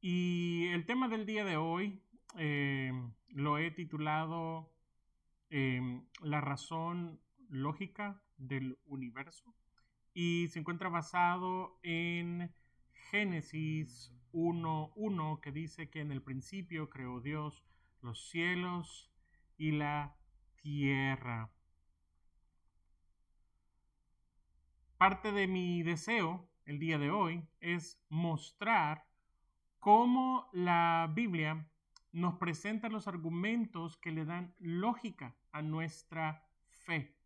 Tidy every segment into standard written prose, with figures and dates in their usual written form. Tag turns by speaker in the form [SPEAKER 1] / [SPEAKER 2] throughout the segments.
[SPEAKER 1] Y el tema del día de hoy lo he titulado La razón lógica del universo y se encuentra basado en Génesis 1:1 que dice que en el principio creó Dios los cielos y la tierra. Parte de mi deseo el día de hoy es mostrar cómo la Biblia nos presenta los argumentos que le dan lógica a nuestra fe.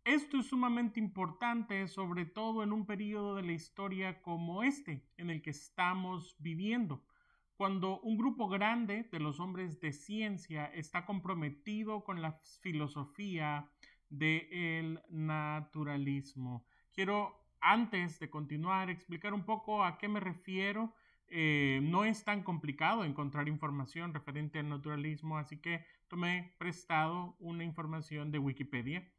[SPEAKER 1] Esto es sumamente importante, sobre todo en un periodo de la historia como este, en el que estamos viviendo, cuando un grupo grande de los hombres de ciencia está comprometido con la filosofía del naturalismo. Quiero, antes de continuar, explicar un poco a qué me refiero. No es tan complicado encontrar información referente al naturalismo, así que tomé prestado una información de Wikipedia.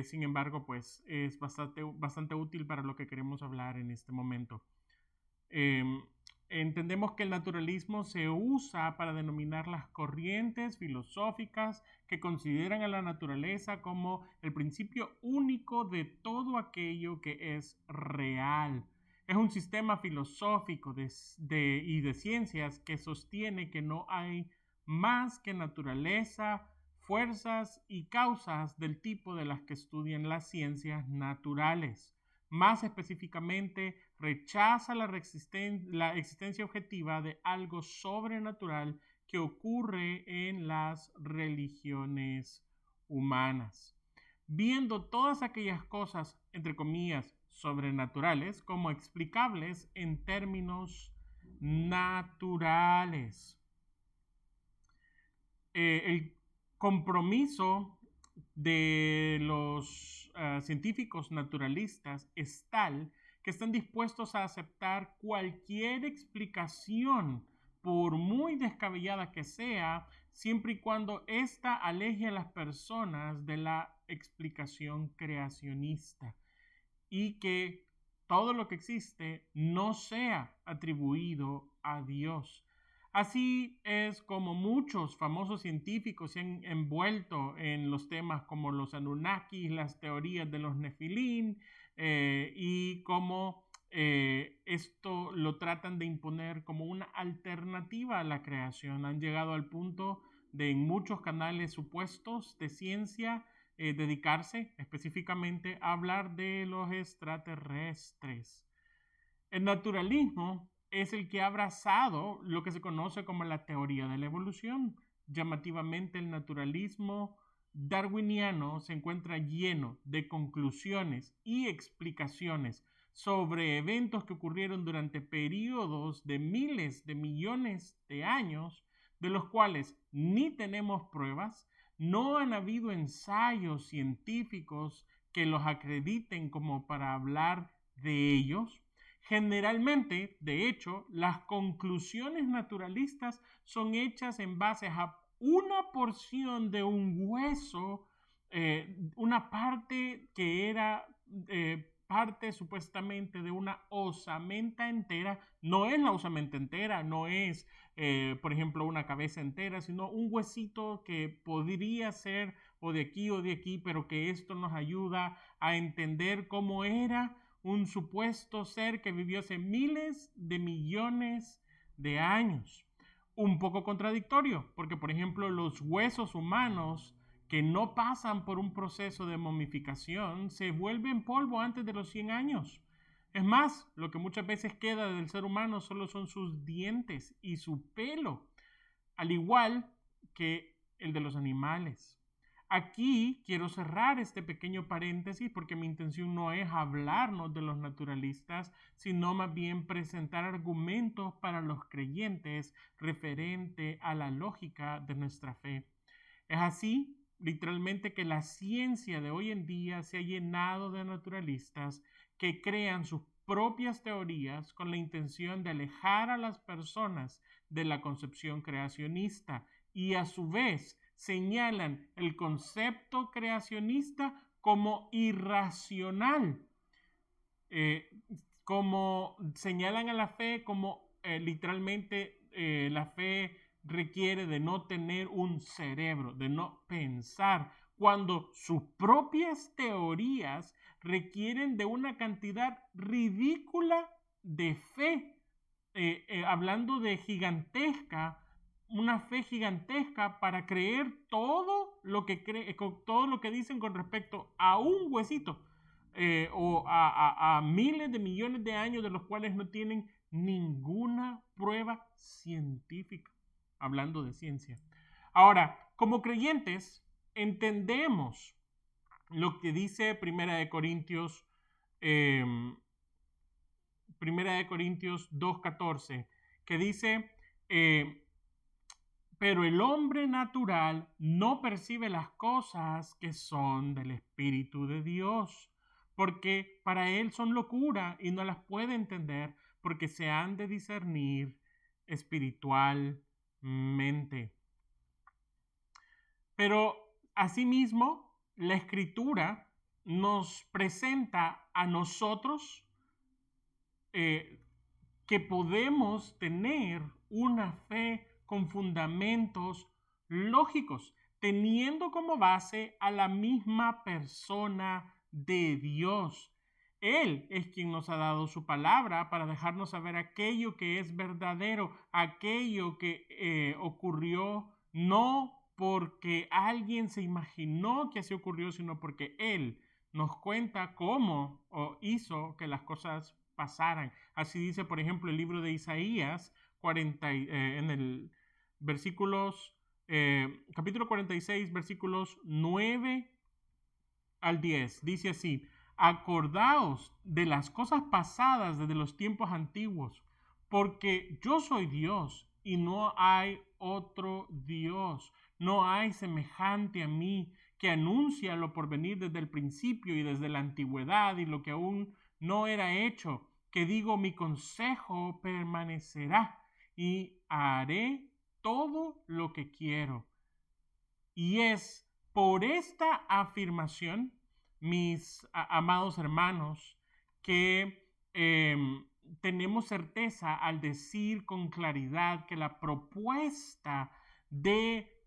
[SPEAKER 1] Sin embargo, pues es bastante útil para lo que queremos hablar en este momento. Eh, Entendemos que el naturalismo se usa para denominar las corrientes filosóficas que consideran a la naturaleza como el principio único de todo aquello que es real. Es un sistema filosófico y de ciencias que sostiene que no hay más que naturaleza, fuerzas y causas del tipo de las que estudian las ciencias naturales. Más específicamente, rechaza la existencia objetiva de algo sobrenatural que ocurre en las religiones humanas, viendo todas aquellas cosas, entre comillas, sobrenaturales como explicables en términos naturales. El compromiso de los científicos naturalistas es tal que están dispuestos a aceptar cualquier explicación, por muy descabellada que sea, siempre y cuando ésta aleje a las personas de la explicación creacionista y que todo lo que existe no sea atribuido a Dios. Así es como muchos famosos científicos se han envuelto en los temas como los Anunnakis, las teorías de los Nefilim, y cómo esto lo tratan de imponer como una alternativa a la creación. Han llegado al punto de en muchos canales supuestos de ciencia dedicarse específicamente a hablar de los extraterrestres. El naturalismo es el que ha abrazado lo que se conoce como la teoría de la evolución. Llamativamente, el naturalismo darwiniano se encuentra lleno de conclusiones y explicaciones sobre eventos que ocurrieron durante periodos de miles de millones de años, de los cuales ni tenemos pruebas, no han habido ensayos científicos que los acrediten como para hablar de ellos. Generalmente, de hecho, las conclusiones naturalistas son hechas en base a una porción de un hueso, una parte que era parte supuestamente de una osamenta entera. No es la osamenta entera, no es, por ejemplo, una cabeza entera, sino un huesito que podría ser o de aquí, pero que esto nos ayuda a entender cómo era un supuesto ser que vivió hace miles de millones de años. Un poco contradictorio, porque por ejemplo los huesos humanos que no pasan por un proceso de momificación se vuelven polvo antes de los 100 años. Es más, lo que muchas veces queda del ser humano solo son sus dientes y su pelo, al igual que el de los animales. Aquí quiero cerrar este pequeño paréntesis porque mi intención no es hablarnos de los naturalistas, sino más bien presentar argumentos para los creyentes referente a la lógica de nuestra fe. Es así, literalmente, que la ciencia de hoy en día se ha llenado de naturalistas que crean sus propias teorías con la intención de alejar a las personas de la concepción creacionista y a su vez señalan el concepto creacionista como irracional, como señalan a la fe como literalmente la fe requiere de no tener un cerebro, de no pensar, cuando sus propias teorías requieren de una cantidad ridícula de fe, hablando de gigantesca, una fe gigantesca para creer todo lo que todo lo que dicen con respecto a un huesito, o a miles de millones de años de los cuales no tienen ninguna prueba científica, hablando de ciencia. Ahora, como creyentes, entendemos lo que dice Primera de Corintios 2:14, que dice, pero el hombre natural no percibe las cosas que son del Espíritu de Dios, porque para él son locura y no las puede entender, porque se han de discernir espiritualmente. Pero asimismo, la Escritura nos presenta a nosotros que podemos tener una fe con fundamentos lógicos, teniendo como base a la misma persona de Dios. Él es quien nos ha dado su palabra para dejarnos saber aquello que es verdadero, aquello que ocurrió no porque alguien se imaginó que así ocurrió, sino porque Él nos cuenta cómo hizo que las cosas pasaran. Así dice, por ejemplo, el libro de Isaías 40, en el capítulo 46, versículos 9 al 10. Dice así: acordaos de las cosas pasadas desde los tiempos antiguos, porque yo soy Dios y no hay otro Dios, no hay semejante a mí, que anuncia lo por venir desde el principio y desde la antigüedad y lo que aún no era hecho, que digo, mi consejo permanecerá y haré todo lo que quiero. Y es por esta afirmación, mis amados hermanos, que tenemos certeza al decir con claridad que la propuesta de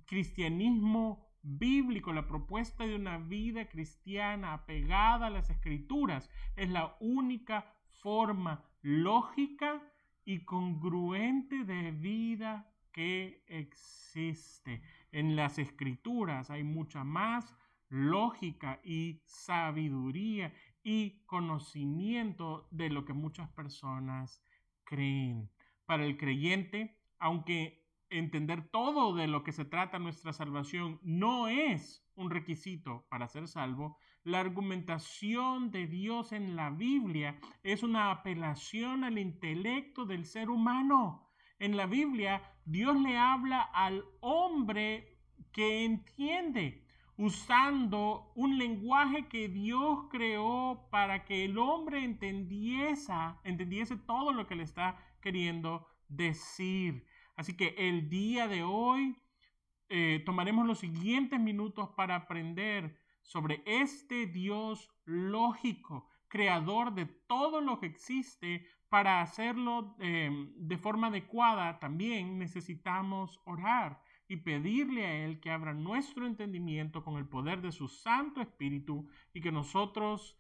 [SPEAKER 1] cristianismo bíblico, la propuesta de una vida cristiana apegada a las Escrituras, es la única forma lógica y congruente de vida que existe. En las Escrituras hay mucha más lógica y sabiduría y conocimiento de lo que muchas personas creen. Para el creyente, aunque entender todo de lo que se trata nuestra salvación no es un requisito para ser salvo, la argumentación de Dios en la Biblia es una apelación al intelecto del ser humano. En la Biblia, Dios le habla al hombre que entiende, usando un lenguaje que Dios creó para que el hombre entendiese todo lo que le está queriendo decir. Así que el día de hoy tomaremos los siguientes minutos para aprender sobre este Dios lógico, creador de todo lo que existe. Para hacerlo de forma adecuada, también necesitamos orar y pedirle a Él que abra nuestro entendimiento con el poder de su Santo Espíritu y que nosotros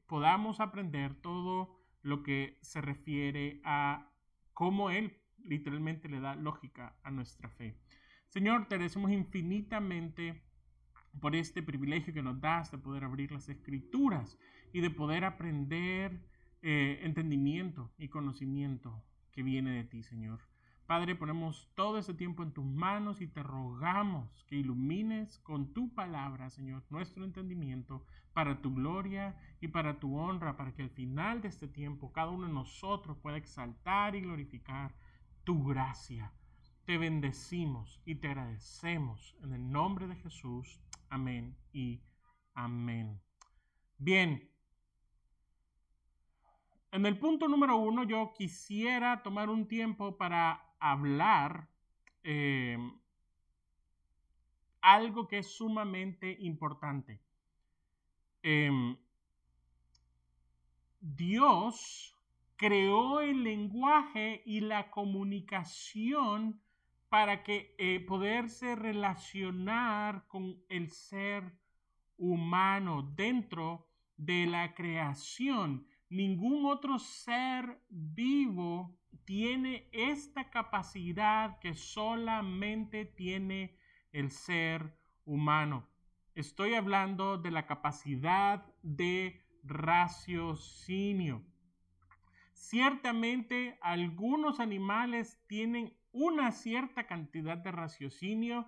[SPEAKER 1] podamos aprender todo lo que se refiere a cómo Él literalmente le da lógica a nuestra fe. Señor, te agradecemos infinitamente por este privilegio que nos das de poder abrir las Escrituras y de poder aprender entendimiento y conocimiento que viene de ti, Señor. Padre, ponemos todo este tiempo en tus manos y te rogamos que ilumines con tu palabra, Señor, nuestro entendimiento para tu gloria y para tu honra, para que al final de este tiempo cada uno de nosotros pueda exaltar y glorificar tu gracia. Te bendecimos y te agradecemos en el nombre de Jesús. Amén y amén. Bien, en el punto número 1 yo quisiera tomar un tiempo para hablar algo que es sumamente importante. Dios creó el lenguaje y la comunicación para que poderse relacionar con el ser humano dentro de la creación. Ningún otro ser vivo tiene esta capacidad que solamente tiene el ser humano. Estoy hablando de la capacidad de raciocinio. Ciertamente, algunos animales tienen una cierta cantidad de raciocinio.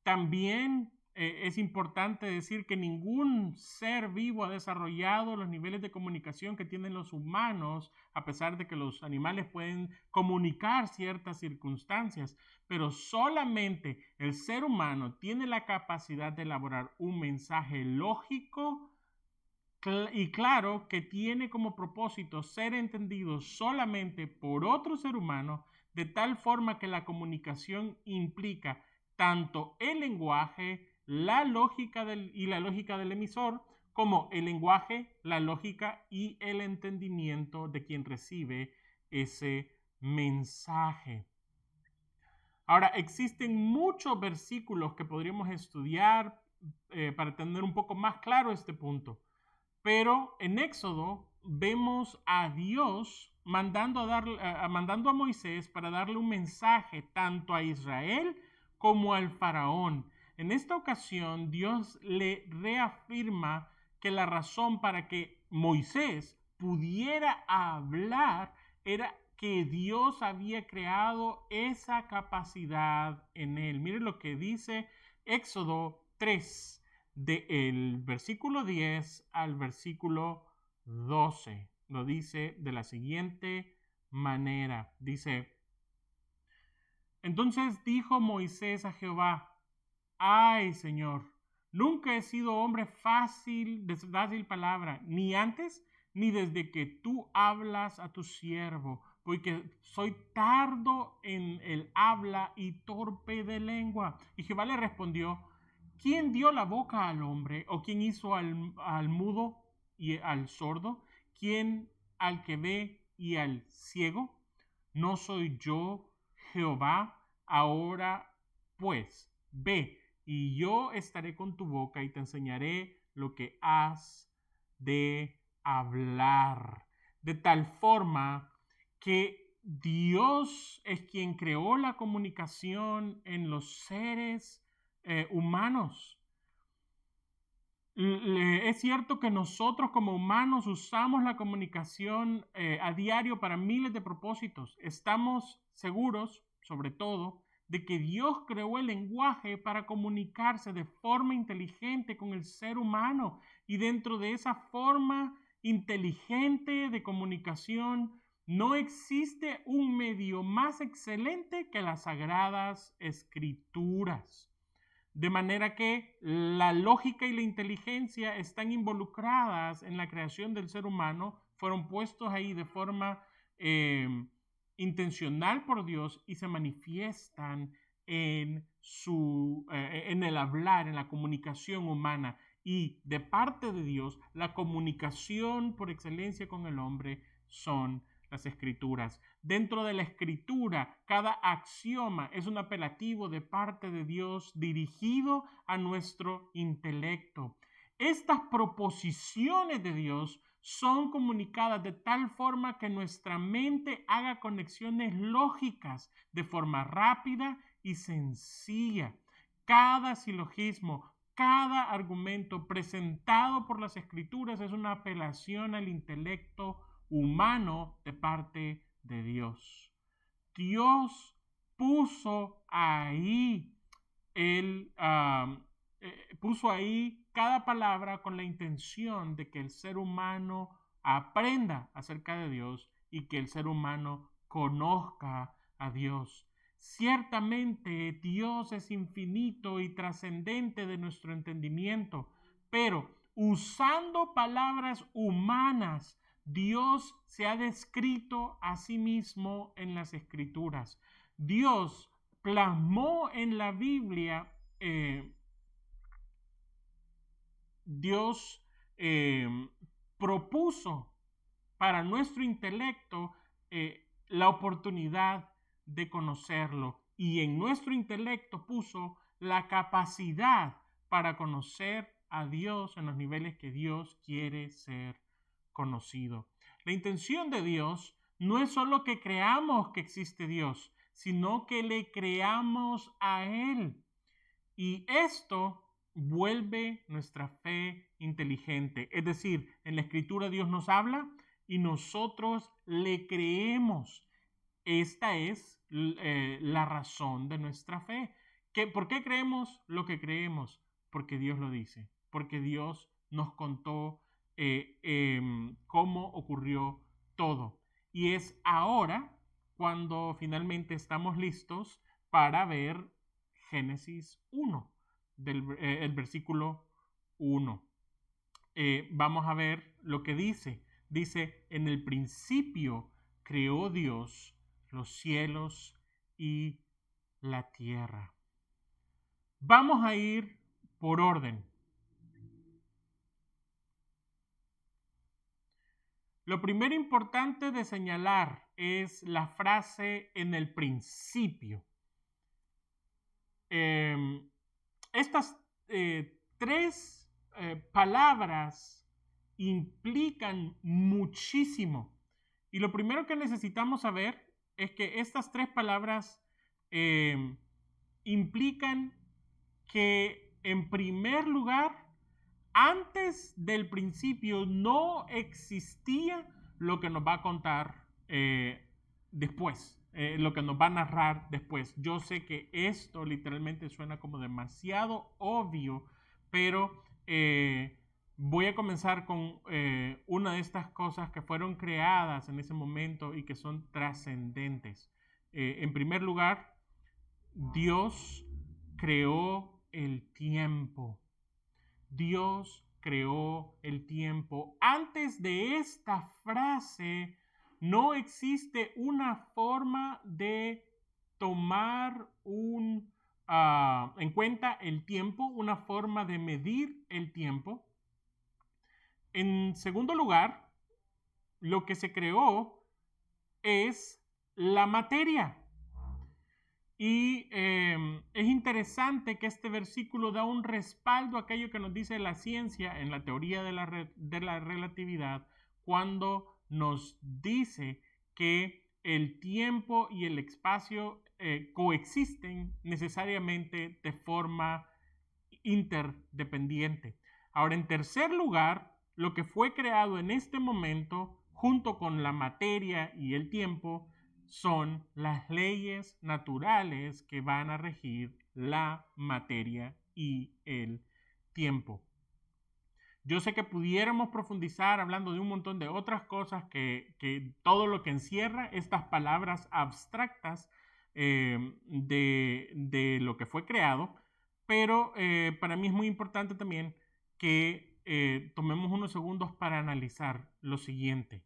[SPEAKER 1] También es importante decir que ningún ser vivo ha desarrollado los niveles de comunicación que tienen los humanos, a pesar de que los animales pueden comunicar ciertas circunstancias, pero solamente el ser humano tiene la capacidad de elaborar un mensaje lógico y claro que tiene como propósito ser entendido solamente por otro ser humano, de tal forma que la comunicación implica tanto el lenguaje, la lógica y la lógica del emisor, como el lenguaje, la lógica y el entendimiento de quien recibe ese mensaje. Ahora, existen muchos versículos que podríamos estudiar para tener un poco más claro este punto. Pero en Éxodo vemos a Dios mandando a Moisés para darle un mensaje tanto a Israel como al faraón. En esta ocasión, Dios le reafirma que la razón para que Moisés pudiera hablar era que Dios había creado esa capacidad en él. Miren lo que dice Éxodo 3, del versículo 10 al versículo 12. Lo dice de la siguiente manera. Dice: entonces dijo Moisés a Jehová: ay, Señor, nunca he sido hombre de fácil palabra, ni antes ni desde que tú hablas a tu siervo, porque soy tardo en el habla y torpe de lengua. Y Jehová le respondió: ¿quién dio la boca al hombre? ¿O quién hizo al mudo y al sordo? ¿Quién al que ve y al ciego? ¿No soy yo Jehová? Ahora pues, ve, y yo estaré con tu boca y te enseñaré lo que has de hablar. De tal forma que Dios es quien creó la comunicación en los seres humanos. Es cierto que nosotros como humanos usamos la comunicación a diario para miles de propósitos. Estamos seguros, sobre todo, de que Dios creó el lenguaje para comunicarse de forma inteligente con el ser humano, y dentro de esa forma inteligente de comunicación no existe un medio más excelente que las Sagradas Escrituras. De manera que la lógica y la inteligencia están involucradas en la creación del ser humano, fueron puestos ahí de forma intencional por Dios y se manifiestan en el hablar, en la comunicación humana. Y de parte de Dios, la comunicación por excelencia con el hombre son las escrituras. Dentro de la escritura, cada axioma es un apelativo de parte de Dios dirigido a nuestro intelecto. Estas proposiciones de Dios son comunicadas de tal forma que nuestra mente haga conexiones lógicas de forma rápida y sencilla. Cada silogismo, cada argumento presentado por las escrituras es una apelación al intelecto humano de parte de Dios. Dios puso ahí puso ahí cada palabra con la intención de que el ser humano aprenda acerca de Dios y que el ser humano conozca a Dios. Ciertamente Dios es infinito y trascendente de nuestro entendimiento, pero usando palabras humanas, Dios se ha descrito a sí mismo en las Escrituras. Dios plasmó en la Biblia, Dios propuso para nuestro intelecto la oportunidad de conocerlo, y en nuestro intelecto puso la capacidad para conocer a Dios en los niveles que Dios quiere ser conocido. La intención de Dios no es solo que creamos que existe Dios, sino que le creamos a Él. Y esto vuelve nuestra fe inteligente. Es decir, en la Escritura Dios nos habla y nosotros le creemos. Esta es la razón de nuestra fe. ¿Por qué creemos lo que creemos? Porque Dios lo dice, porque Dios nos contó cómo ocurrió todo. Y es ahora cuando finalmente estamos listos para ver Génesis 1, el versículo 1. Vamos a ver lo que dice. Dice, en el principio creó Dios los cielos y la tierra. Vamos a ir por orden. Lo primero importante de señalar es la frase en el principio. Estas tres palabras implican muchísimo. Y lo primero que necesitamos saber es que estas tres palabras implican que, en primer lugar, antes del principio no existía lo que nos va a contar después, lo que nos va a narrar después. Yo sé que esto literalmente suena como demasiado obvio, pero voy a comenzar con una de estas cosas que fueron creadas en ese momento y que son trascendentes. En primer lugar, Dios creó el tiempo. Dios creó el tiempo. Antes de esta frase, no existe una forma de tomar en cuenta el tiempo, una forma de medir el tiempo. En segundo lugar, lo que se creó es la materia. Y es interesante que este versículo da un respaldo a aquello que nos dice la ciencia en la teoría de la relatividad, cuando nos dice que el tiempo y el espacio coexisten necesariamente de forma interdependiente. Ahora, en tercer lugar, lo que fue creado en este momento, junto con la materia y el tiempo, son las leyes naturales que van a regir la materia y el tiempo. Yo sé que pudiéramos profundizar hablando de un montón de otras cosas que todo lo que encierra estas palabras abstractas de lo que fue creado, pero para mí es muy importante también que tomemos unos segundos para analizar lo siguiente.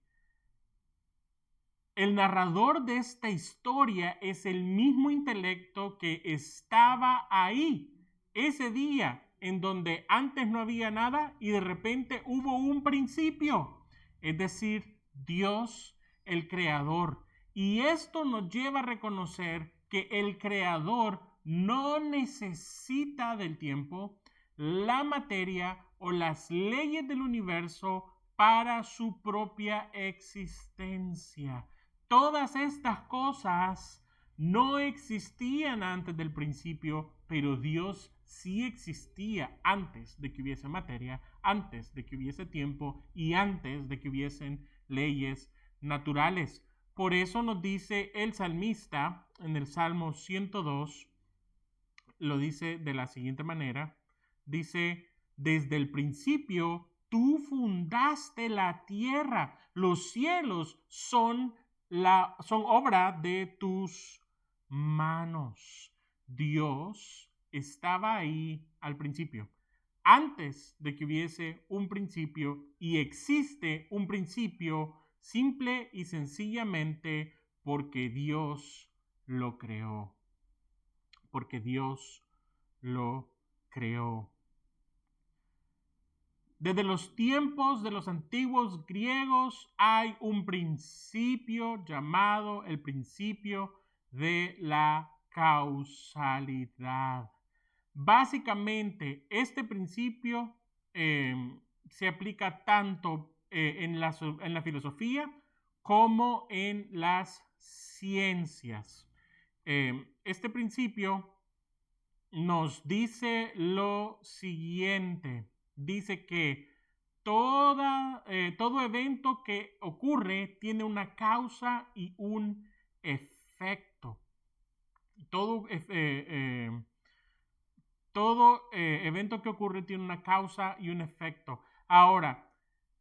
[SPEAKER 1] El narrador de esta historia es el mismo intelecto que estaba ahí ese día en donde antes no había nada y de repente hubo un principio, es decir, Dios, el creador. Y esto nos lleva a reconocer que el creador no necesita del tiempo, la materia o las leyes del universo para su propia existencia. Todas estas cosas no existían antes del principio, pero Dios sí existía antes de que hubiese materia, antes de que hubiese tiempo y antes de que hubiesen leyes naturales. Por eso nos dice el salmista en el Salmo 102, lo dice de la siguiente manera, dice, desde el principio tú fundaste la tierra, los cielos son obra de tus manos. Dios estaba ahí al principio, antes de que hubiese un principio, y existe un principio simple y sencillamente porque Dios lo creó. Porque Dios lo creó. Desde los tiempos de los antiguos griegos hay un principio llamado el principio de la causalidad. Básicamente, este principio se aplica tanto en la filosofía como en las ciencias. Este principio nos dice lo siguiente. Dice que todo evento que ocurre tiene una causa y un efecto. Todo evento que ocurre tiene una causa y un efecto. Ahora,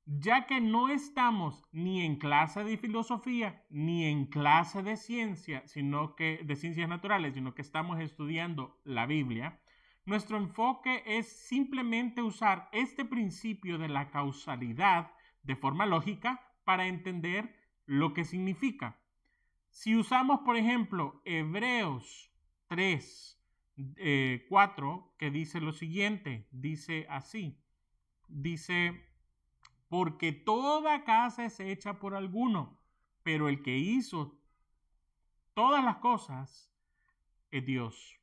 [SPEAKER 1] ya que no estamos ni en clase de filosofía ni en clase de ciencia, de ciencias naturales, sino que estamos estudiando la Biblia, nuestro enfoque es simplemente usar este principio de la causalidad de forma lógica para entender lo que significa. Si usamos, por ejemplo, Hebreos 3, 4, que dice lo siguiente, dice así, dice, porque toda casa es hecha por alguno, pero el que hizo todas las cosas es Dios.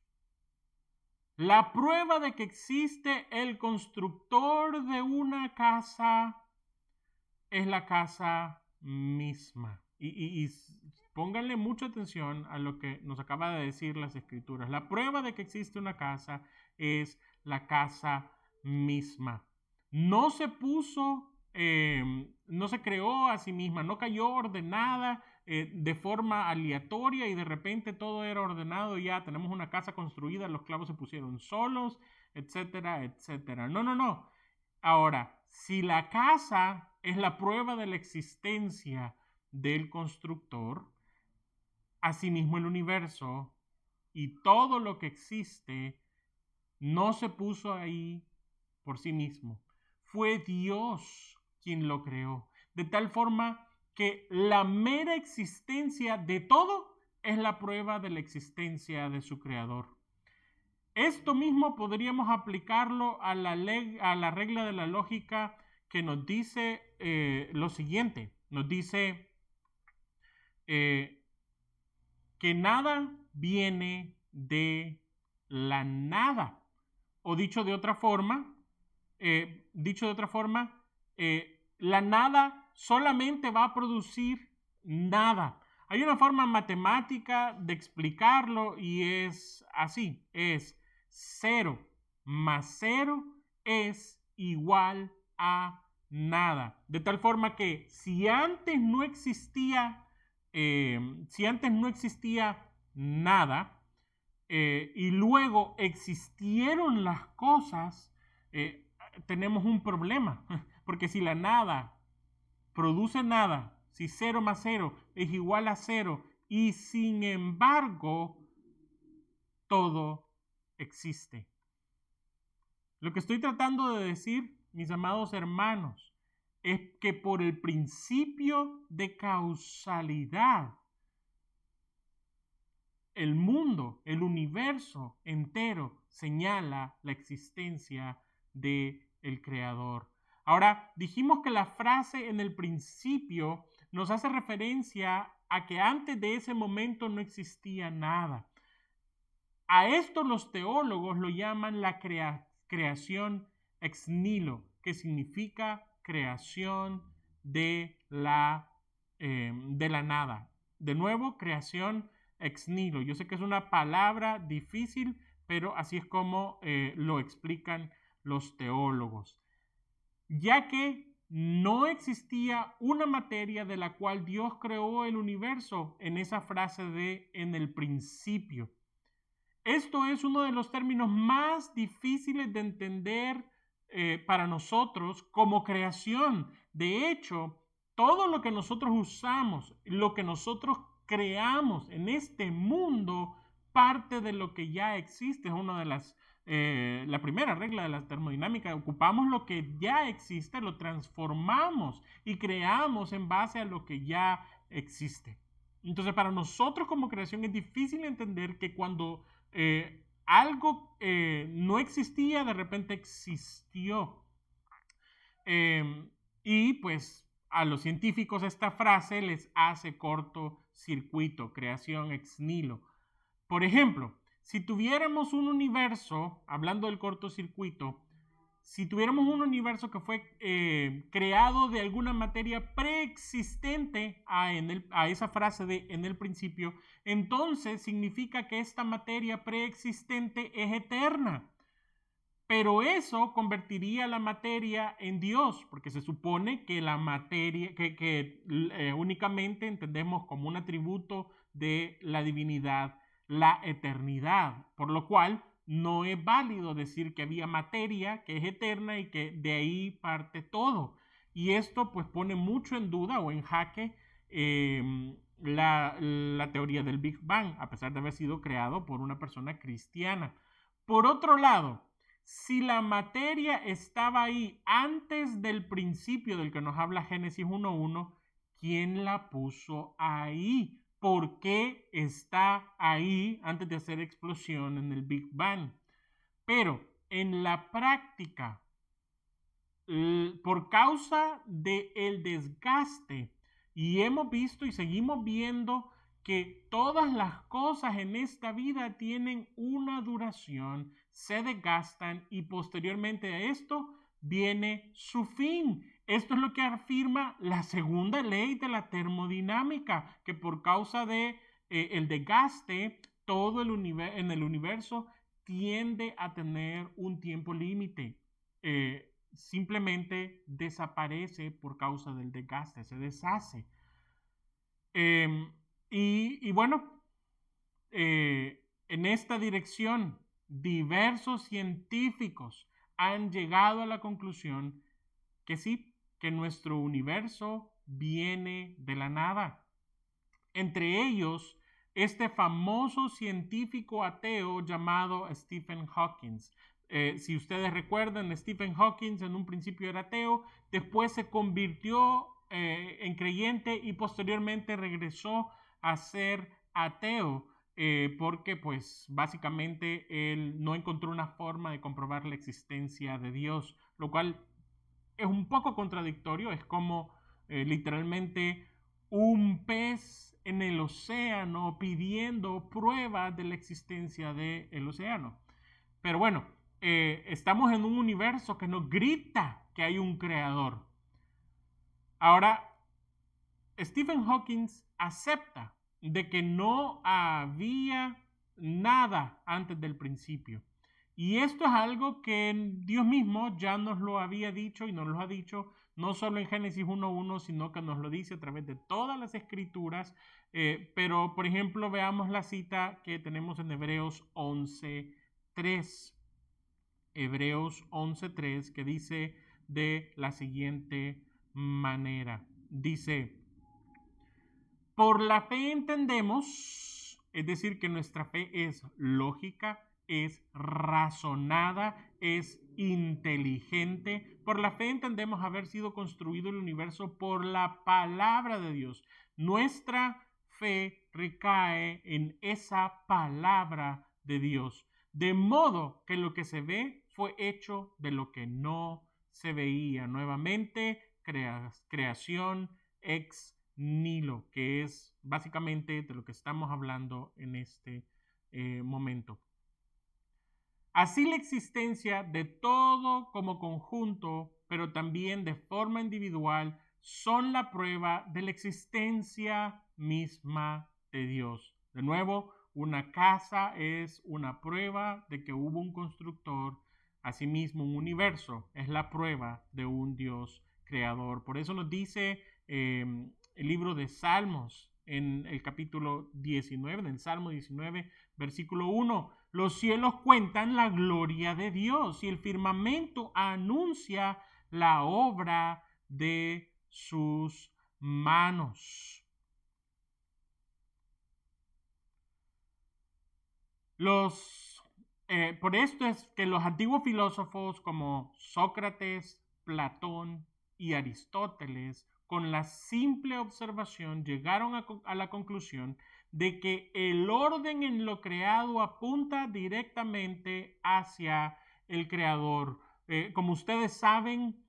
[SPEAKER 1] La prueba de que existe el constructor de una casa es la casa misma. Y pónganle mucha atención a lo que nos acaba de decir las escrituras. La prueba de que existe una casa es la casa misma. No se no se creó a sí misma, no cayó ordenada de forma aleatoria y de repente todo era ordenado y ya tenemos una casa construida, los clavos se pusieron solos, etcétera, etcétera. No. Ahora, si la casa es la prueba de la existencia del constructor, asimismo el universo y todo lo que existe no se puso ahí por sí mismo. Fue Dios quien lo creó, de tal forma que la mera existencia de todo es la prueba de la existencia de su creador. Esto mismo podríamos aplicarlo a la regla de la lógica que nos dice lo siguiente. Nos dice que nada viene de la nada. O dicho de otra forma, la nada solamente va a producir nada. Hay una forma matemática de explicarlo y es así, es 0 más 0 es igual a nada. De tal forma que si antes no existía nada y luego existieron las cosas, tenemos un problema. Porque si la nada produce nada, si 0 más 0 es igual a 0 y sin embargo todo existe. Lo que estoy tratando de decir, mis amados hermanos, es que por el principio de causalidad, el mundo, el universo entero señala la existencia del Creador. Ahora, dijimos que la frase en el principio nos hace referencia a que antes de ese momento no existía nada. A esto los teólogos lo llaman la creación ex nihilo, que significa creación de la nada. De nuevo, creación ex nihilo. Yo sé que es una palabra difícil, pero así es como lo explican los teólogos. Ya que no existía una materia de la cual Dios creó el universo en esa frase de en el principio. Esto es uno de los términos más difíciles de entender para nosotros como creación. De hecho, todo lo que nosotros usamos, lo que nosotros creamos en este mundo, parte de lo que ya existe. Es una de la primera regla de la termodinámica. Ocupamos lo que ya existe, lo transformamos y creamos en base a lo que ya existe. Entonces, para nosotros como creación es difícil entender que cuando algo no existía, de repente existió. Y pues a los científicos esta frase les hace cortocircuito, creación ex nihilo. Por ejemplo, si tuviéramos un universo, hablando del cortocircuito, si tuviéramos un universo que fue creado de alguna materia preexistente a esa frase de en el principio, entonces significa que esta materia preexistente es eterna. Pero eso convertiría la materia en Dios, porque se supone que la materia, únicamente entendemos como un atributo de la divinidad, la eternidad, por lo cual no es válido decir que había materia que es eterna y que de ahí parte todo. Y esto pues pone mucho en duda o en jaque la teoría del Big Bang, a pesar de haber sido creado por una persona cristiana. Por otro lado, si la materia estaba ahí antes del principio del que nos habla Génesis 1.1, ¿quién la puso ahí? ¿Por qué está ahí antes de hacer explosión en el Big Bang? Pero en la práctica, por causa del desgaste, y hemos visto y seguimos viendo que todas las cosas en esta vida tienen una duración, se desgastan y posteriormente a esto viene su fin. Esto es lo que afirma la segunda ley de la termodinámica, que por causa de el desgaste, todo en el universo tiende a tener un tiempo límite. Simplemente desaparece por causa del desgaste, se deshace. Y bueno, en esta dirección, diversos científicos han llegado a la conclusión que sí, que nuestro universo viene de la nada. Entre ellos, este famoso científico ateo llamado Stephen Hawking. Si ustedes recuerdan, Stephen Hawking en un principio era ateo, después se convirtió en creyente y posteriormente regresó a ser ateo porque pues básicamente él no encontró una forma de comprobar la existencia de Dios, lo cual es un poco contradictorio, es como literalmente un pez en el océano pidiendo pruebas de la existencia del océano. Pero bueno, estamos en un universo que nos grita que hay un creador. Ahora, Stephen Hawking acepta de que no había nada antes del principio. Y esto es algo que Dios mismo ya nos lo había dicho y nos lo ha dicho no solo en Génesis 1.1, sino que nos lo dice a través de todas las escrituras. Pero, por ejemplo, veamos la cita que tenemos en Hebreos 11.3. Hebreos 11.3, que dice de la siguiente manera. Dice: por la fe entendemos, es decir, que nuestra fe es lógica, es razonada, es inteligente. Por la fe entendemos haber sido construido el universo por la palabra de Dios. Nuestra fe recae en esa palabra de Dios. De modo que lo que se ve fue hecho de lo que no se veía. Nuevamente, creación ex nihilo, que es básicamente de lo que estamos hablando en este momento. Así la existencia de todo como conjunto, pero también de forma individual, son la prueba de la existencia misma de Dios. De nuevo, una casa es una prueba de que hubo un constructor. Asimismo, un universo es la prueba de un Dios creador. Por eso nos dice el libro de Salmos en el capítulo 19, en el Salmo 19, versículo 1. Los cielos cuentan la gloria de Dios y el firmamento anuncia la obra de sus manos. Por esto es que los antiguos filósofos como Sócrates, Platón y Aristóteles, con la simple observación, llegaron a la conclusión de que el orden en lo creado apunta directamente hacia el creador. Como ustedes saben,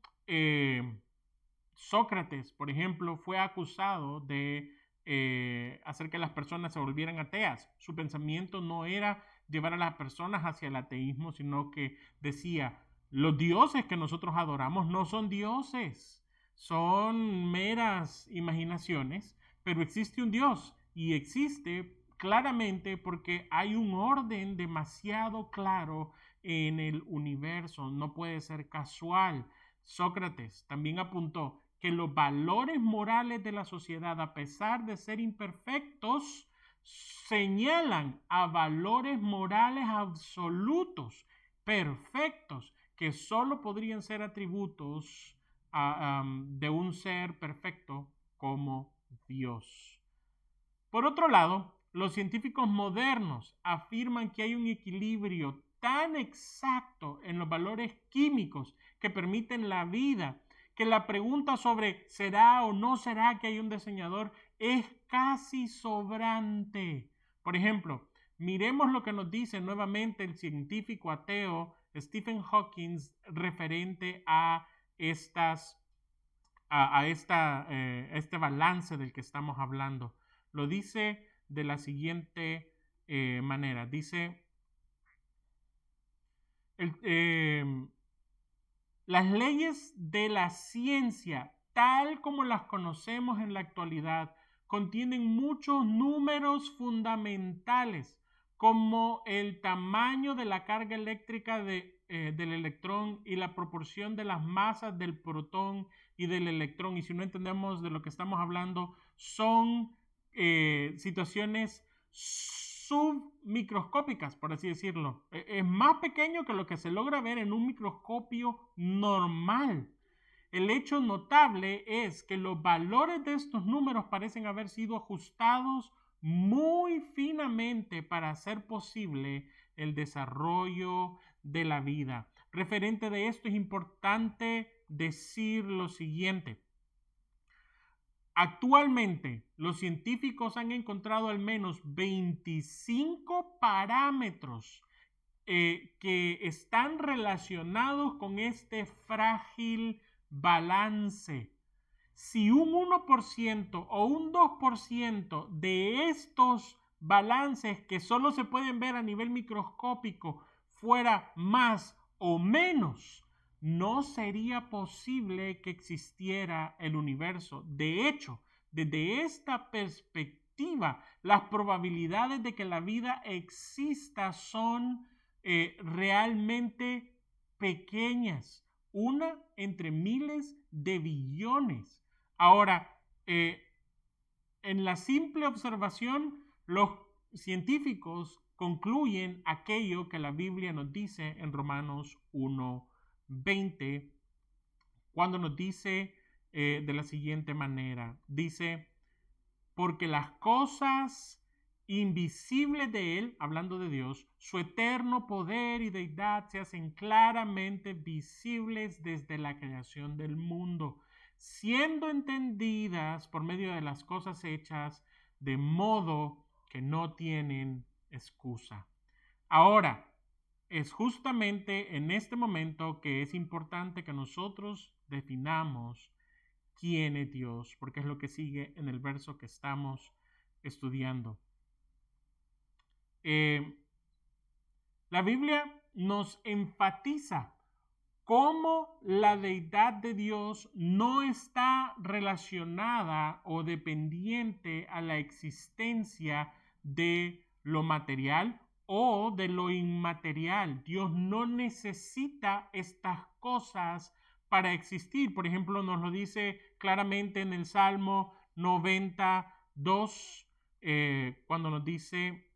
[SPEAKER 1] Sócrates, por ejemplo, fue acusado de hacer que las personas se volvieran ateas. Su pensamiento no era llevar a las personas hacia el ateísmo, sino que decía, los dioses que nosotros adoramos no son dioses, son meras imaginaciones, pero existe un Dios y existe claramente porque hay un orden demasiado claro en el universo, no puede ser casual. Sócrates también apuntó que los valores morales de la sociedad, a pesar de ser imperfectos, señalan a valores morales absolutos, perfectos, que solo podrían ser atributos de un ser perfecto como Dios. Por otro lado, los científicos modernos afirman que hay un equilibrio tan exacto en los valores químicos que permiten la vida, que la pregunta sobre ¿será o no será que hay un diseñador es casi sobrante? Por ejemplo, miremos lo que nos dice nuevamente el científico ateo Stephen Hawking referente a este balance del que estamos hablando. Lo dice de la siguiente manera. Dice, las leyes de la ciencia, tal como las conocemos en la actualidad, contienen muchos números fundamentales, como el tamaño de la carga eléctrica del electrón y la proporción de las masas del protón y del electrón. Y si no entendemos de lo que estamos hablando, son situaciones submicroscópicas, por así decirlo. Es más pequeño que lo que se logra ver en un microscopio normal. El hecho notable es que los valores de estos números parecen haber sido ajustados muy finamente para hacer posible el desarrollo de la vida. Referente de esto es importante decir lo siguiente. Actualmente, los científicos han encontrado al menos 25 parámetros que están relacionados con este frágil balance. Si un 1% o un 2% de estos balances que solo se pueden ver a nivel microscópico fuera más o menos, no sería posible que existiera el universo. De hecho, desde esta perspectiva, las probabilidades de que la vida exista son realmente pequeñas, una entre miles de billones. Ahora, en la simple observación, los científicos concluyen aquello que la Biblia nos dice en Romanos 1:20, cuando nos dice de la siguiente manera, dice, porque las cosas invisibles de Él, hablando de Dios, su eterno poder y deidad se hacen claramente visibles desde la creación del mundo, siendo entendidas por medio de las cosas hechas, de modo que no tienen excusa. Ahora, es justamente en este momento que es importante que nosotros definamos quién es Dios, porque es lo que sigue en el verso que estamos estudiando. La Biblia nos enfatiza cómo la deidad de Dios no está relacionada o dependiente a la existencia de lo material o de lo inmaterial. Dios no necesita estas cosas para existir. Por ejemplo, nos lo dice claramente en el Salmo 92, cuando nos dice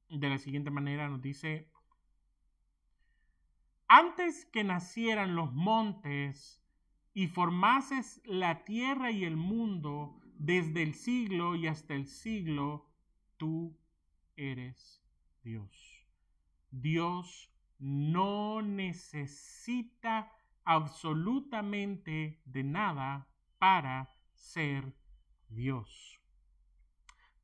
[SPEAKER 1] de la siguiente manera, nos dice, antes que nacieran los montes y formases la tierra y el mundo, desde el siglo y hasta el siglo, tú eres Dios. Dios no necesita absolutamente de nada para ser Dios.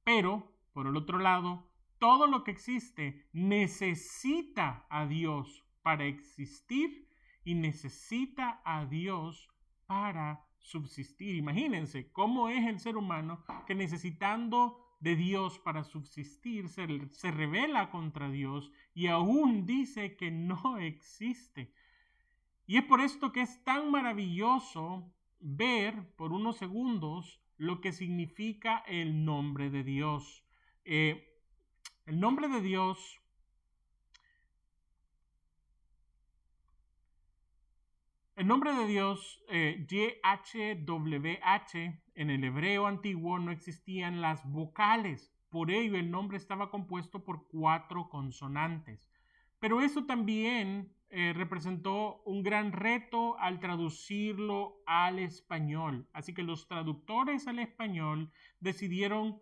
[SPEAKER 1] Pero, por el otro lado, todo lo que existe necesita a Dios para existir y necesita a Dios para subsistir. Imagínense cómo es el ser humano que necesitando de Dios para subsistir se rebela contra Dios y aún dice que no existe. Y es por esto que es tan maravilloso ver por unos segundos lo que significa el nombre de Dios. El nombre de Dios YHWH, en el hebreo antiguo no existían las vocales, por ello el nombre estaba compuesto por 4 consonantes. Pero eso también representó un gran reto al traducirlo al español. Así que los traductores al español decidieron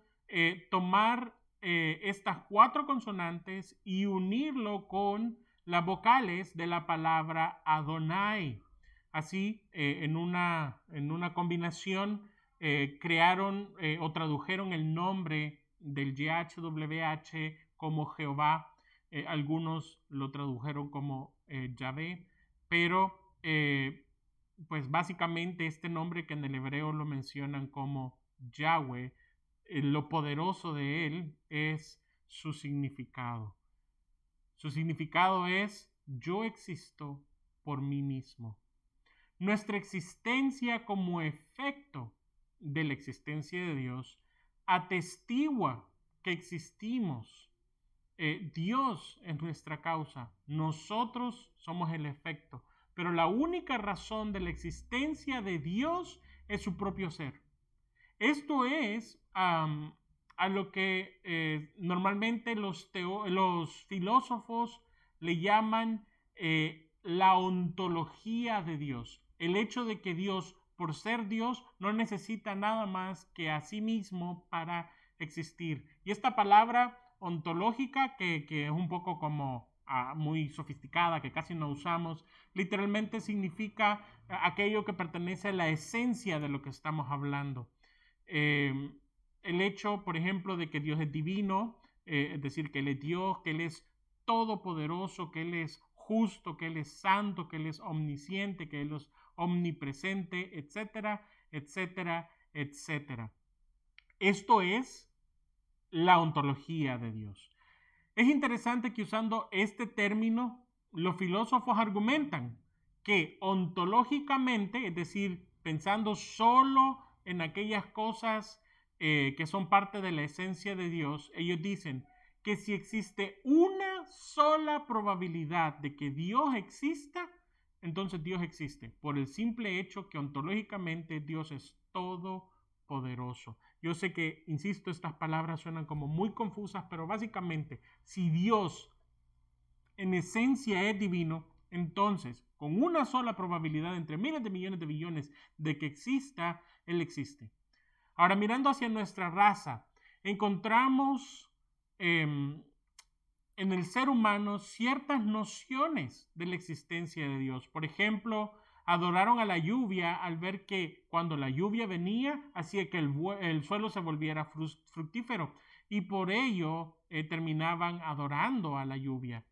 [SPEAKER 1] tomar estas 4 consonantes y unirlo con las vocales de la palabra Adonai. Así, en una combinación, crearon o tradujeron el nombre del YHWH como Jehová. Algunos lo tradujeron como Yahvé, pero pues básicamente este nombre que en el hebreo lo mencionan como Yahweh, lo poderoso de él es su significado. Su significado es: yo existo por mí mismo. Nuestra existencia como efecto de la existencia de Dios atestigua que existimos. Dios es nuestra causa, nosotros somos el efecto, pero la única razón de la existencia de Dios es su propio ser. Esto es a lo que normalmente los filósofos le llaman la ontología de Dios. El hecho de que Dios, por ser Dios, no necesita nada más que a sí mismo para existir. Y esta palabra ontológica, que es un poco como muy sofisticada, que casi no usamos, literalmente significa aquello que pertenece a la esencia de lo que estamos hablando. El hecho, por ejemplo, de que Dios es divino, es decir, que Él es Dios, que Él es todopoderoso, que Él es justo, que Él es santo, que Él es omnisciente, que Él es omnipresente, etcétera, etcétera, etcétera. Esto es la ontología de Dios. Es interesante que usando este término, los filósofos argumentan que ontológicamente, es decir, pensando solo en aquellas cosas que son parte de la esencia de Dios, ellos dicen que si existe una sola probabilidad de que Dios exista, entonces Dios existe, por el simple hecho que ontológicamente Dios es todopoderoso. Yo sé que, insisto, estas palabras suenan como muy confusas, pero básicamente, si Dios en esencia es divino, entonces, con una sola probabilidad entre miles de millones de billones de que exista, Él existe. Ahora, mirando hacia nuestra raza, encontramos en el ser humano ciertas nociones de la existencia de Dios. Por ejemplo, adoraron a la lluvia al ver que cuando la lluvia venía, hacía que el suelo se volviera fructífero, y por ello terminaban adorando a la lluvia.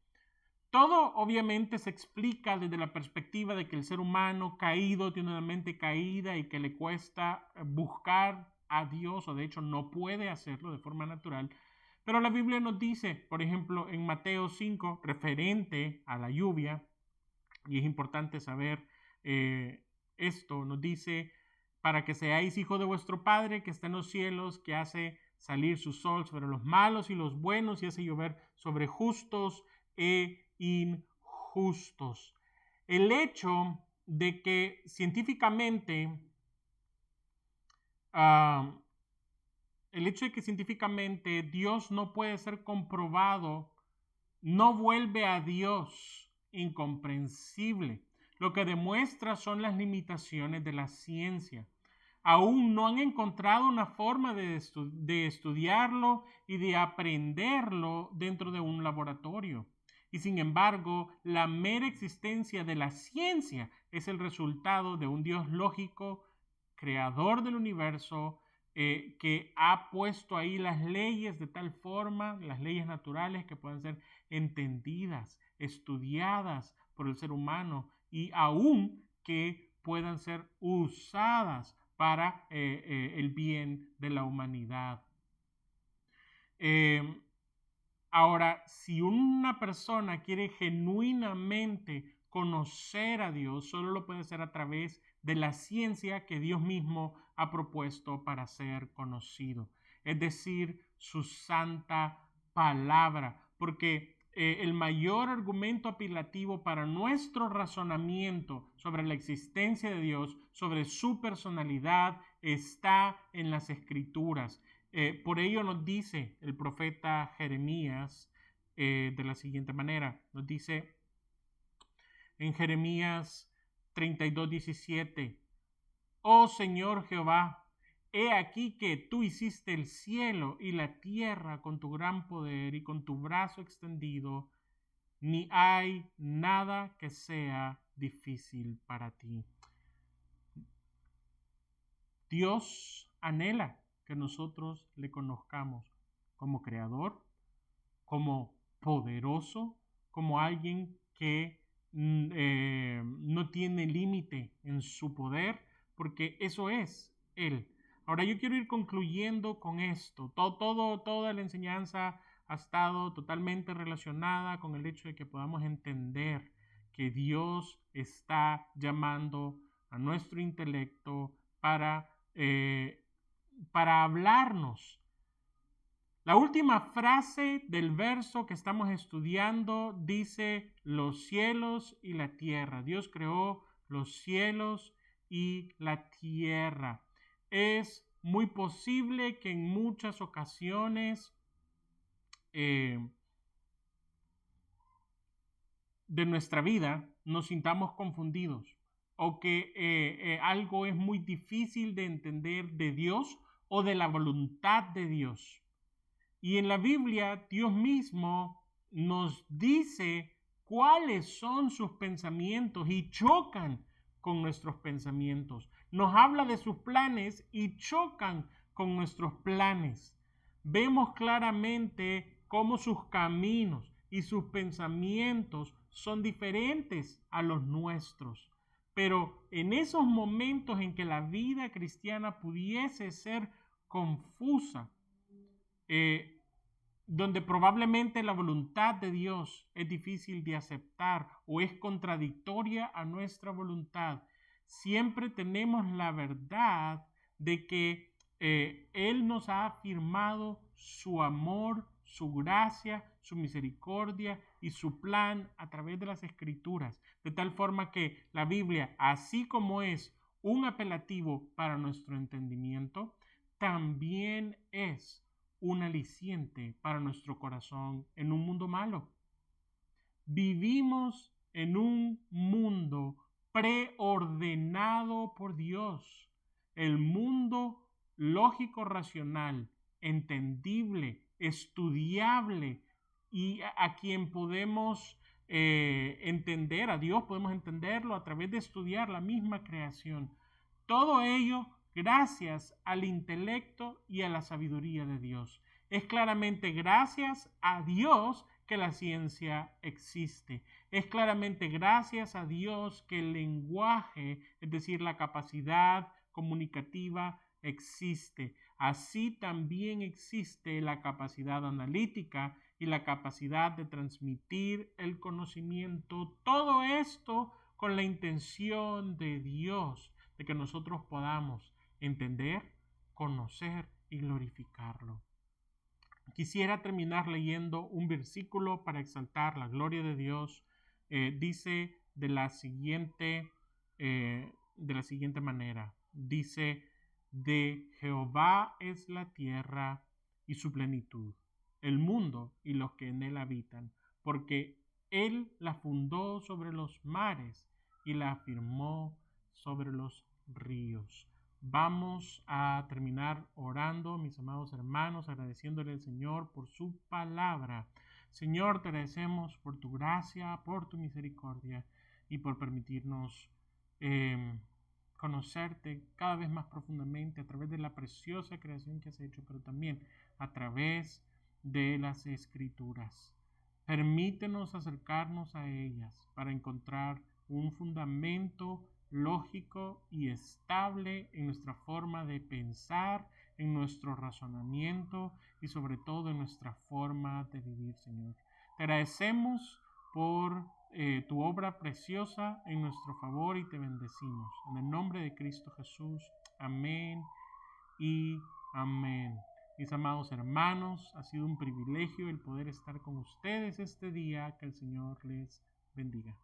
[SPEAKER 1] Todo obviamente se explica desde la perspectiva de que el ser humano caído tiene una mente caída y que le cuesta buscar a Dios, o de hecho no puede hacerlo de forma natural. Pero la Biblia nos dice, por ejemplo, en Mateo 5, referente a la lluvia, y es importante saber esto, nos dice: para que seáis hijos de vuestro Padre que está en los cielos, que hace salir su sol sobre los malos y los buenos, y hace llover sobre justos e injustos. El hecho de que científicamente Dios no puede ser comprobado no vuelve a Dios incomprensible. Lo que demuestra son las limitaciones de la ciencia. Aún no han encontrado una forma de estudiarlo y de aprenderlo dentro de un laboratorio. Y sin embargo, la mera existencia de la ciencia es el resultado de un Dios lógico, creador del universo, que ha puesto ahí las leyes de tal forma, las leyes naturales, que puedan ser entendidas, estudiadas por el ser humano y aún que puedan ser usadas para el bien de la humanidad. Ahora, si una persona quiere genuinamente conocer a Dios, solo lo puede hacer a través de la ciencia que Dios mismo ha propuesto para ser conocido, es decir, su santa palabra, porque el mayor argumento apelativo para nuestro razonamiento sobre la existencia de Dios, sobre su personalidad, está en las Escrituras. Por ello nos dice el profeta Jeremías de la siguiente manera, nos dice en Jeremías 32:17, oh Señor Jehová, he aquí que tú hiciste el cielo y la tierra con tu gran poder y con tu brazo extendido, ni hay nada que sea difícil para ti. Dios anhela que nosotros le conozcamos como creador, como poderoso, como alguien que no tiene límite en su poder, porque eso es Él. Ahora yo quiero ir concluyendo con esto. Toda la enseñanza ha estado totalmente relacionada con el hecho de que podamos entender que Dios está llamando a nuestro intelecto para hablarnos. La última frase del verso que estamos estudiando dice los cielos y la tierra. Dios creó los cielos y la tierra. Es muy posible que en muchas ocasiones de nuestra vida nos sintamos confundidos o que algo es muy difícil de entender de Dios o de la voluntad de Dios. Y en la Biblia, Dios mismo nos dice cuáles son sus pensamientos y chocan con nuestros pensamientos. Nos habla de sus planes y chocan con nuestros planes. Vemos claramente cómo sus caminos y sus pensamientos son diferentes a los nuestros. Pero en esos momentos en que la vida cristiana pudiese ser confusa, donde probablemente la voluntad de Dios es difícil de aceptar o es contradictoria a nuestra voluntad, siempre tenemos la verdad de que Él nos ha afirmado su amor, su gracia, su misericordia y su plan a través de las Escrituras, de tal forma que la Biblia, así como es un apelativo para nuestro entendimiento, también es un aliciente para nuestro corazón en un mundo malo. Vivimos en un mundo preordenado por Dios. El mundo lógico, racional, entendible, estudiable y a quien podemos entender, a Dios podemos entenderlo a través de estudiar la misma creación. Todo ello gracias al intelecto y a la sabiduría de Dios. Es claramente gracias a Dios que la ciencia existe. Es claramente gracias a Dios que el lenguaje, es decir, la capacidad comunicativa, existe. Así también existe la capacidad analítica y la capacidad de transmitir el conocimiento. Todo esto con la intención de Dios, de que nosotros podamos entender, conocer y glorificarlo. Quisiera terminar leyendo un versículo para exaltar la gloria de Dios. Dice de la siguiente manera. Dice, de Jehová es la tierra y su plenitud, el mundo y los que en él habitan, porque él la fundó sobre los mares y la afirmó sobre los ríos. Vamos a terminar orando, mis amados hermanos, agradeciéndole al Señor por su palabra. Señor, te agradecemos por tu gracia, por tu misericordia y por permitirnos conocerte cada vez más profundamente a través de la preciosa creación que has hecho, pero también a través de las Escrituras. Permítenos acercarnos a ellas para encontrar un fundamento lógico y estable en nuestra forma de pensar, en nuestro razonamiento y sobre todo en nuestra forma de vivir, Señor. Te agradecemos por tu obra preciosa en nuestro favor y te bendecimos. En el nombre de Cristo Jesús. Amén y amén. Mis amados hermanos, ha sido un privilegio el poder estar con ustedes este día. Que el Señor les bendiga.